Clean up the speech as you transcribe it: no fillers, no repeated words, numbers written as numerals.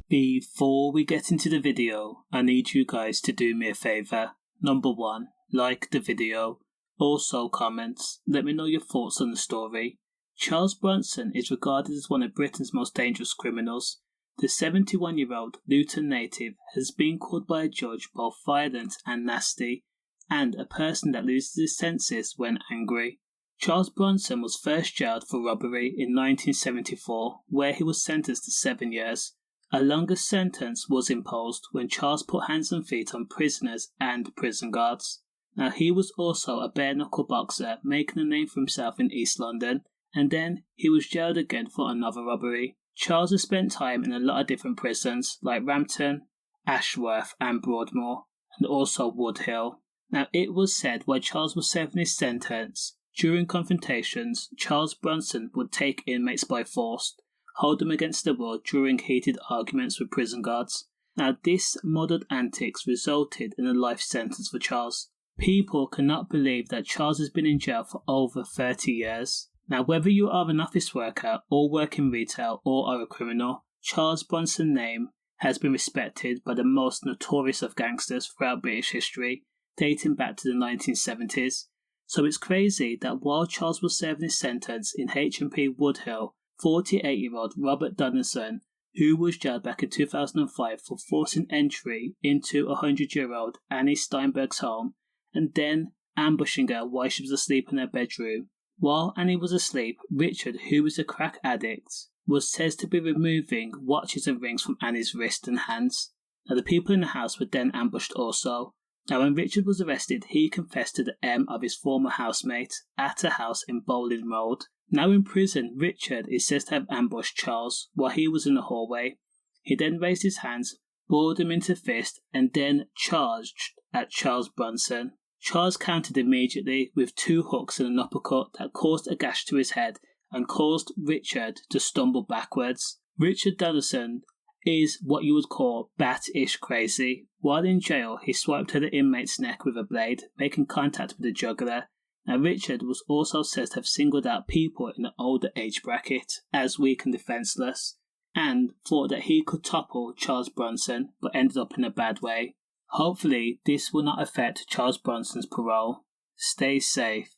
Before we get into the video, I need you guys to do me a favour. Number 1, like the video. Also comments, let me know your thoughts on the story. Charles Bronson is regarded as one of Britain's most dangerous criminals. The 71-year-old Luton native has been called by a judge both violent and nasty, and a person that loses his senses when angry. Charles Bronson was first jailed for robbery in 1974, where he was sentenced to 7 years. A longer sentence was imposed when Charles put hands and feet on prisoners and prison guards. Now, he was also a bare-knuckle boxer, making a name for himself in East London, and then he was jailed again for another robbery. Charles has spent time in a lot of different prisons, like Rampton, Ashworth and Broadmoor, and also Woodhill. Now, it was said while Charles was serving his sentence, during confrontations, Charles Bronson would take inmates by force, hold them against the wall during heated arguments with prison guards. Now, this muddled antics resulted in a life sentence for Charles. People cannot believe that Charles has been in jail for over 30 years. Now, whether you are an office worker or work in retail or are a criminal, Charles Bronson's name has been respected by the most notorious of gangsters throughout British history, dating back to the 1970s. So it's crazy that while Charles was serving his sentence in H&P Woodhill, 48-year-old Robert Dondalson, who was jailed back in 2005 for forcing entry into 100-year-old Annie Steinberg's home and then ambushing her while she was asleep in her bedroom. While Annie was asleep, Richard, who was a crack addict, was said to be removing watches and rings from Annie's wrists and hands. Now, the people in the house were then ambushed also. Now, when Richard was arrested, he confessed to the M of his former housemate at a house in Bowling Road. Now in prison, Richard is said to have ambushed Charles while he was in the hallway. He then raised his hands, brought him into fist, and then charged at Charles Bronson. Charles countered immediately with 2 hooks and an uppercut that caused a gash to his head and caused Richard to stumble backwards. Richard Dondalson is what you would call bat-ish crazy. While in jail, he swiped at the inmate's neck with a blade, making contact with the jugular. Now, Richard was also said to have singled out people in the older age bracket as weak and defenceless, and thought that he could topple Charles Bronson, but ended up in a bad way. Hopefully, this will not affect Charles Bronson's parole. Stay safe.